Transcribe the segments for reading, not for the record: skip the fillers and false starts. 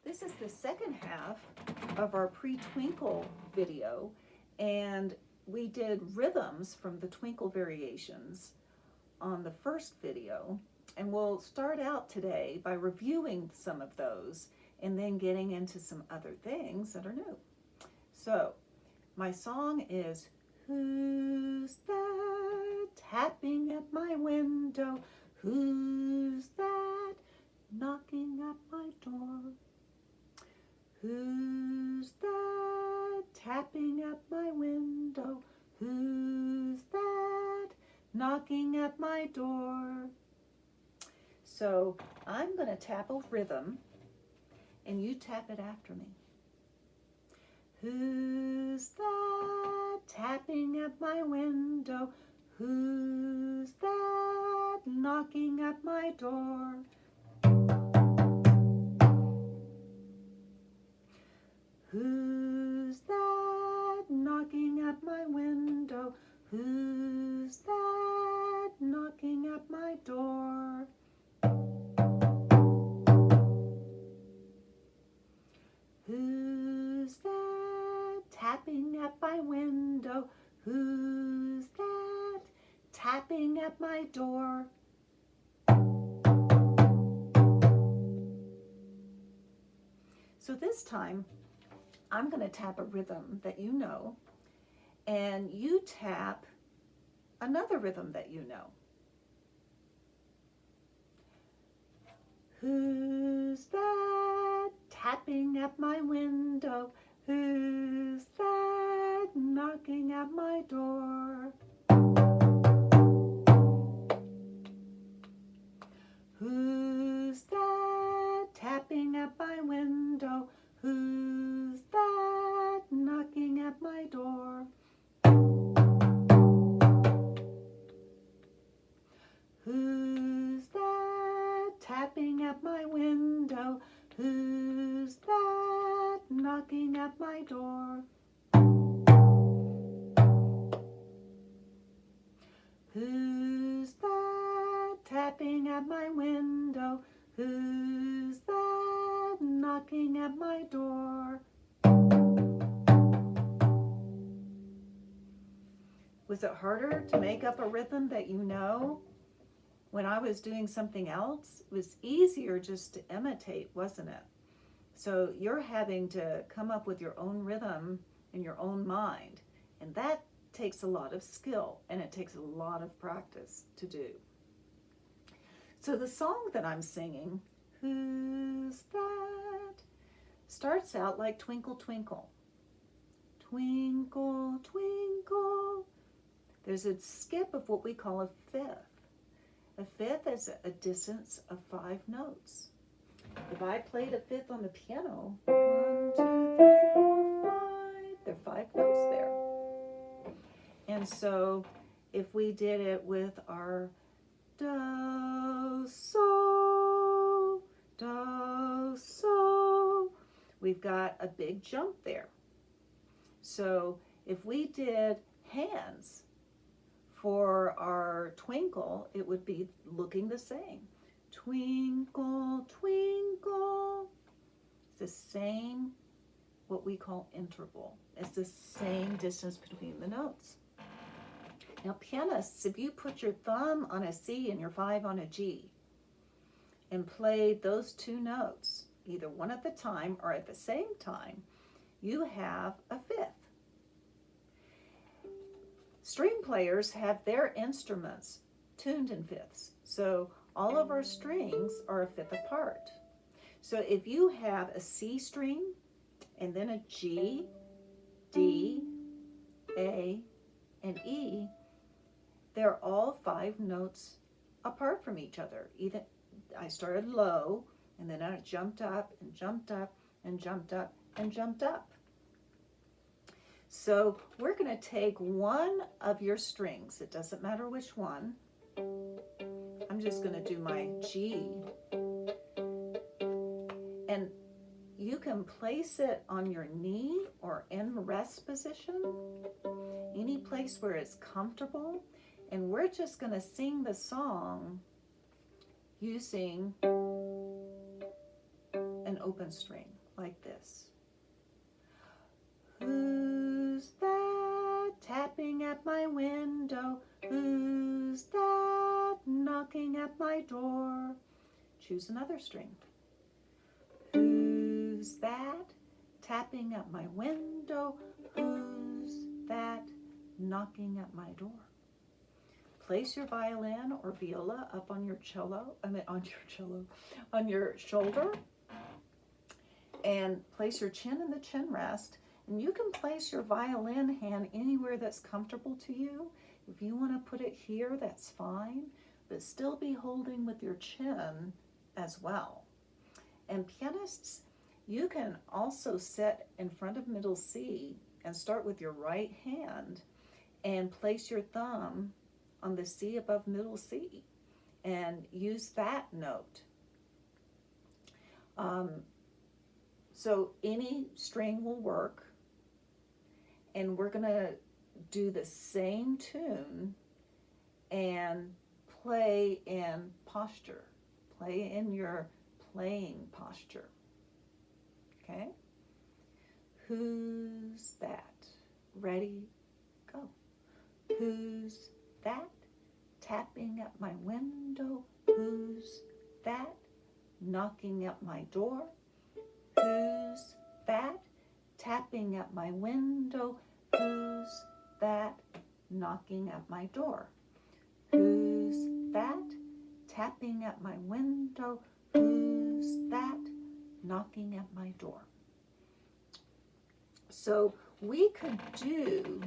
This is the second half of our pre-twinkle video, and we did rhythms from the twinkle variations on the first video, and we'll start out today by reviewing some of those and then getting into some other things that are new. So my song is "Who's that tapping at my window? Who's that knocking at my door? Who's that tapping at my window? Who's that knocking at my door?" So I'm going to tap a rhythm and you tap it after me. Who's that tapping at my window? Who's that knocking at my door? Who's that knocking at my window? Who's that knocking at my door? Who's that tapping at my window? Who's that tapping at my door? So this time, I'm going to tap a rhythm that you know, and you tap another rhythm that you know. Who's that tapping at my window? Who's that knocking at my door? Who's that tapping at my window? Who's that knocking at my door? Who's that tapping at my window? Who's that knocking at my door? Who's that tapping at my window? Who's that knocking at my door? Was it harder to make up a rhythm that you know when I was doing something else? It was easier just to imitate, wasn't it? So you're having to come up with your own rhythm in your own mind, and that takes a lot of skill and it takes a lot of practice to do. So the song that I'm singing, "Who's That?" starts out like "Twinkle, Twinkle." Twinkle, twinkle. There's a skip of what we call a fifth. A fifth is a distance of 5 notes. If I played a fifth on the piano, 1, 2, 3, 4, 5, there are 5 notes there. And so if we did it with our do, so, we've got a big jump there. So if we did hands for our twinkle, it would be looking the same. Twinkle, twinkle. It's the same, what we call interval. It's the same distance between the notes. Now pianists, if you put your thumb on a C and your 5 on a G and played those 2 notes, either one at the time or at the same time, you have a fifth. String players have their instruments tuned in fifths. So all of our strings are a fifth apart. So if you have a C string and then a G, D, A, and E, they're all 5 notes apart from each other. Either I started low and then I jumped up and jumped up and jumped up and jumped up. So we're going to take one of your strings. It doesn't matter which one. I'm just going to do my G. And you can place it on your knee or in rest position, any place where it's comfortable. And we're just going to sing the song using an open string. like this. Who's that tapping at my window? Who's that knocking at my door? Choose another string. Who's that tapping at my window? Who's that knocking at my door? Place your violin or viola up on your on your shoulder, and place your chin in the chin rest. And you can place your violin hand anywhere that's comfortable to you. If you want to put it here, that's fine, but still be holding with your chin as well. And pianists, you can also sit in front of middle C and start with your right hand and place your thumb on the C above middle C and use that note. So any string will work, and we're gonna do the same tune and play in posture. Play in your playing posture. Okay? Who's that? Ready, go. Who's that tapping at my window? Who's that knocking at my door? Who's that tapping at my window? Who's that knocking at my door? Who's that tapping at my window? Who's that knocking at my door? So we could do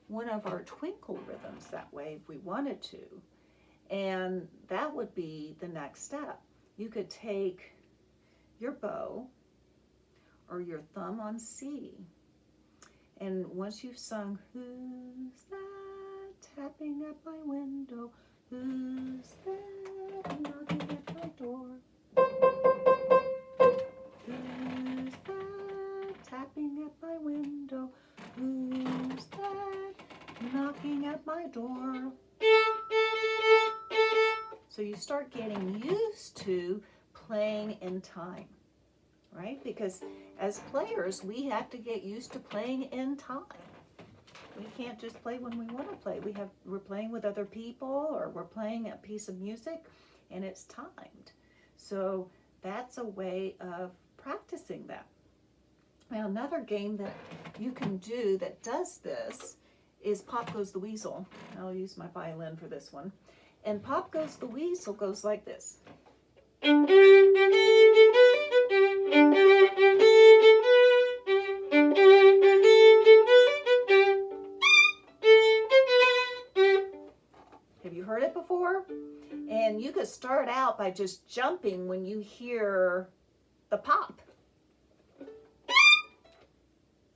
one of our twinkle rhythms that way if we wanted to, and that would be the next step. You could take your bow or your thumb on C, and once you've sung, who's that tapping at my window? Who's that knocking at my door? Who's that tapping at my window? Who's that knocking at my door? So you start getting used to playing in time, right? Because as players, we have to get used to playing in time. We can't just play when we want to play. We're playing with other people, or we're playing a piece of music and it's timed. So that's a way of practicing that. Now, another game that you can do that does this is Pop Goes the Weasel. I'll use my violin for this one. And Pop Goes the Weasel goes like this. Have you heard it before? And you could start out by just jumping when you hear the pop.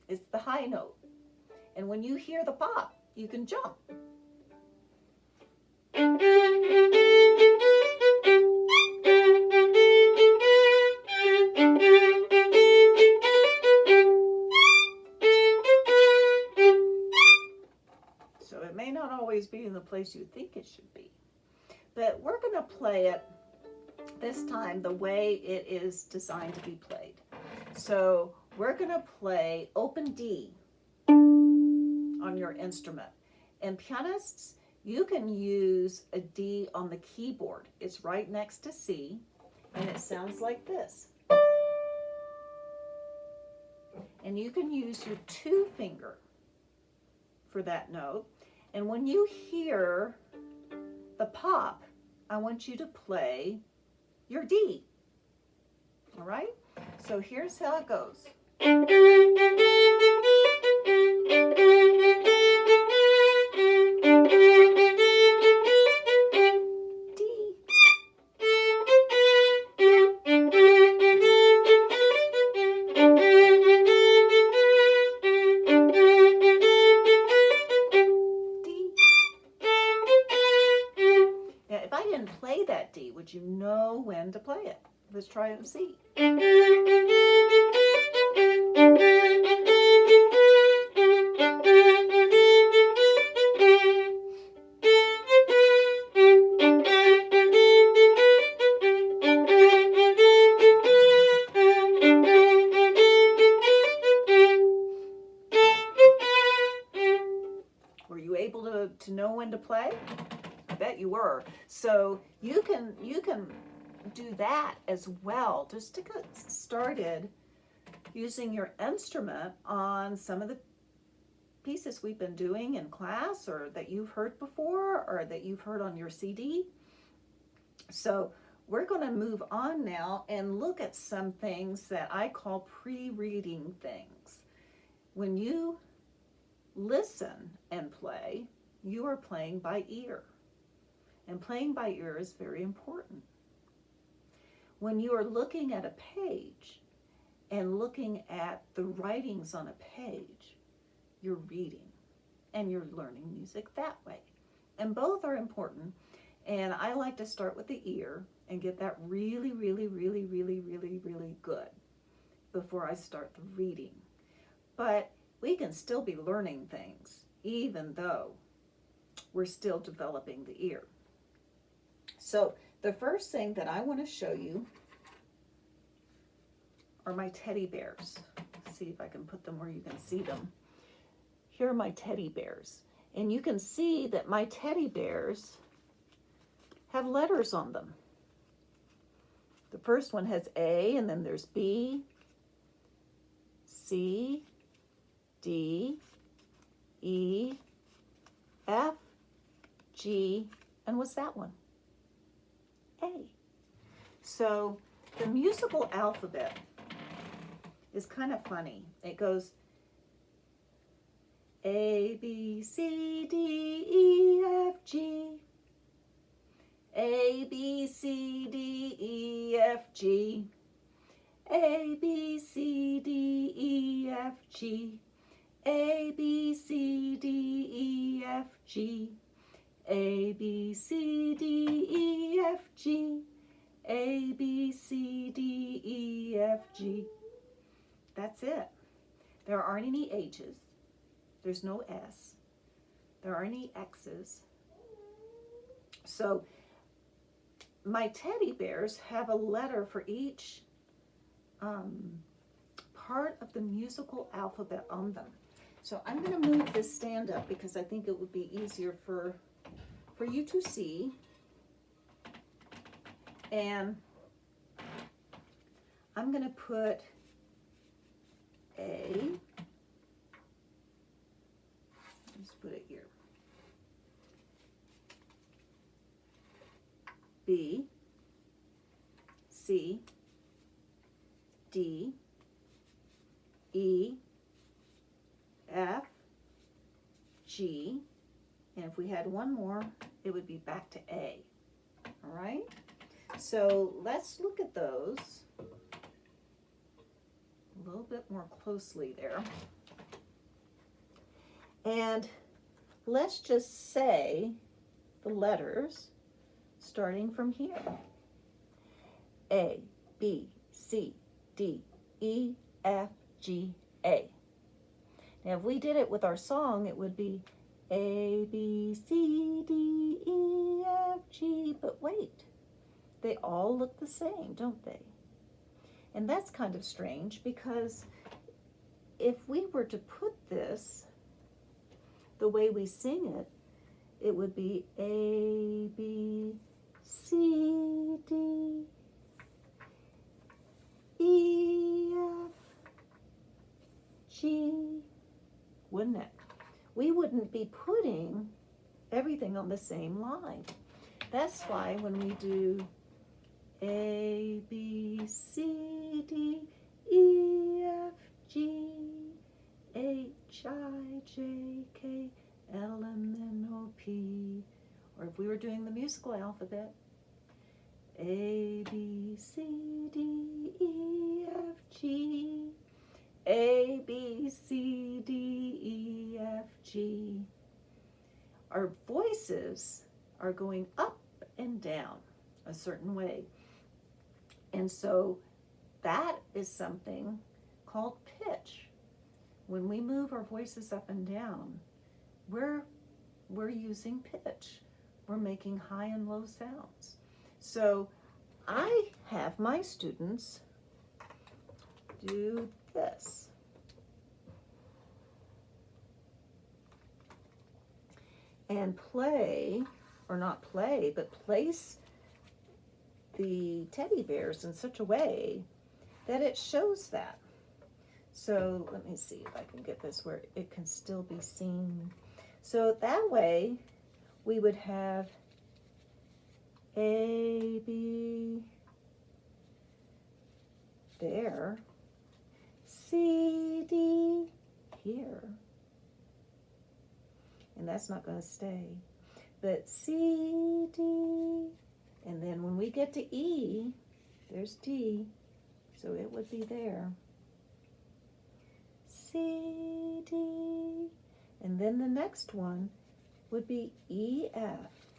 It's the high note. And when you hear the pop, you can jump. So it may not always be in the place you think it should be. But we're going to play it this time the way it is designed to be played. So we're going to play open D on your instrument. And pianists, you can use a D on the keyboard. It's right next to C, and it sounds like this. And you can use your 2 finger for that note. And when you hear the pop, I want you to play your D. All right? So here's how it goes. Would you know when to play it? Let's try it and see. to know when to play? I bet you were. So you can do that as well, just to get started using your instrument on some of the pieces we've been doing in class, or that you've heard before, or that you've heard on your CD. So we're going to move on now and look at some things that I call pre-reading things. When you listen and play, you are playing by ear. And playing by ear is very important. When you are looking at a page and looking at the writings on a page, you're reading and you're learning music that way. And both are important. And I like to start with the ear and get that really, really, really, really, really, really good before I start the reading. But we can still be learning things even though we're still developing the ear. So the first thing that I want to show you are my teddy bears. Let's see if I can put them where you can see them. Here are my teddy bears. And you can see that my teddy bears have letters on them. The first one has A, and then there's B, C, D, E, F, G, and what's that one? A. So the musical alphabet is kind of funny. It goes A, B, C, D, E, F, G. A, B, C, D, E, F, G. A, B, C, D, E, F, G. A, B, C, D, E, F, G. A, B, C, D, E, F, G. A, B, C, D, E, F, G. That's it. There aren't any H's. There's no S. There aren't any X's. So my teddy bears have a letter for each part of the musical alphabet on them. So I'm going to move this stand up because I think it would be easier for you to see. And I'm going to put A, let's put it here, B, C, D, E, F, G, and if we had one more, it would be back to A. All right? So let's look at those a little bit more closely there. And let's just say the letters starting from here. A, B, C, D, E, F, G, A. Now if we did it with our song, it would be A, B, C, D, E, F, G, but wait, they all look the same, don't they? And that's kind of strange because if we were to put this the way we sing it, it would be A, B, C, D, E, F, G, wouldn't it? We wouldn't be putting everything on the same line. That's why when we do A, B, C, D, E, F, G, H, I, J, K, L, M, N, O, P, or if we were doing the musical alphabet, A, B, C, D, E, F, G, A, B, C, D, E, F, G. Our voices are going up and down a certain way. And so that is something called pitch. When we move our voices up and down, we're using pitch. We're making high and low sounds. So I have my students do this. and play, or not play, but place the teddy bears in such a way that it shows that. So let me see if I can get this where it can still be seen. So that way we would have A, B, there, C, D, here, and that's not going to stay, but C, D, and then when we get to E, there's D, so it would be there, C, D, and then the next one would be E, F,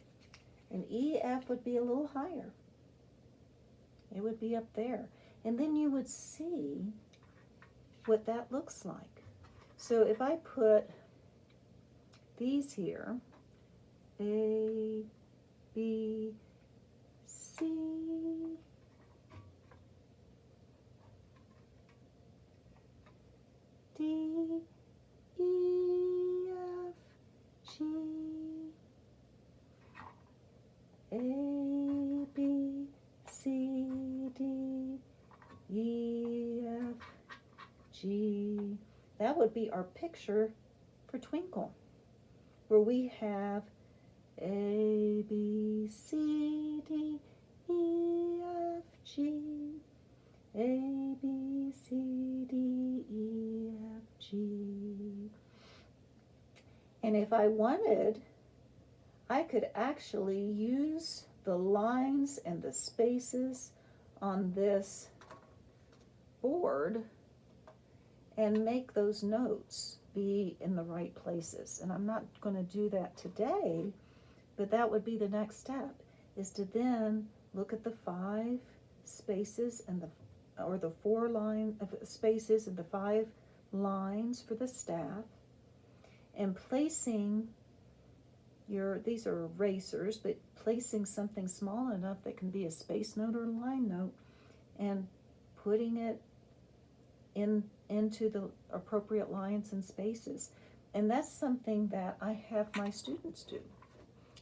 and E, F would be a little higher. It would be up there. And then you would see what that looks like. So if I put these here, A, B, C, D, E, F, G, A, B, C, D, E, F, G. That would be our picture for Twinkle, where we have A, B, C, D, E, F, G, A, B, C, D, E, F, G. And if I wanted, I could actually use the lines and the spaces on this board and make those notes be in the right places. And I'm not going to do that today, but that would be the next step, is to then look at the 5 spaces and the 4 line of spaces and the 5 lines for the staff, and placing these are erasers, but placing something small enough that can be a space note or a line note, and putting it into the appropriate lines and spaces. And that's something that I have my students do.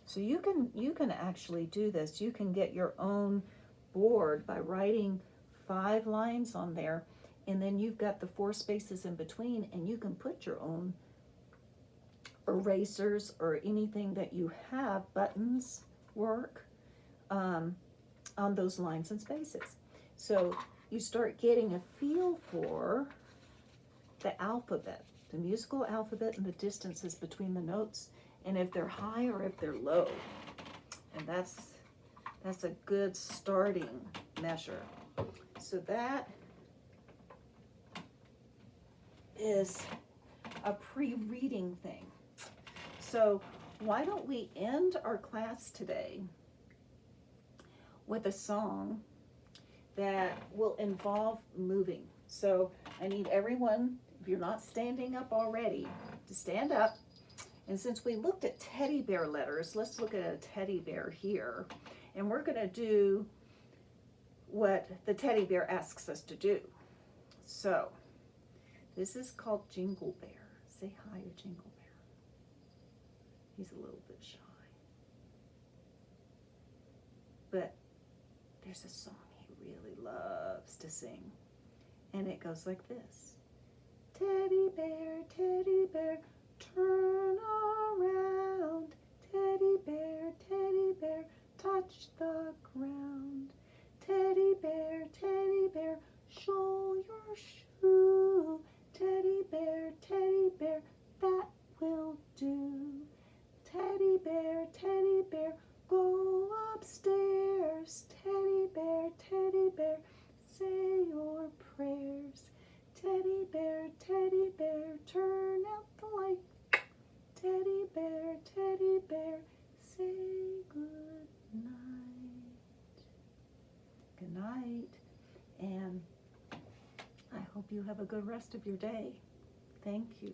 So you can actually do this. You can get your own board by writing 5 lines on there, and then you've got the 4 spaces in between, and you can put your own erasers or anything that you have, buttons, work, on those lines and spaces. So you start getting a feel for the alphabet, the musical alphabet, and the distances between the notes, and if they're high or if they're low. And that's a good starting measure. So that is a pre-reading thing. So why don't we end our class today with a song that will involve moving. So I need everyone, if you're not standing up already, to stand up. And since we looked at teddy bear letters, let's look at a teddy bear here. And we're going to do what the teddy bear asks us to do. So this is called Jingle Bear. Say hi to Jingle Bear. He's a little bit shy. But there's a song he really loves to sing. And it goes like this. Teddy bear, turn around. Teddy bear, touch the ground. Teddy bear, show your shoe. Teddy bear, that will do. Teddy bear, go upstairs. Teddy bear, say your prayers. Teddy bear, turn out the light. Teddy bear, say good night. Good night, and I hope you have a good rest of your day. Thank you.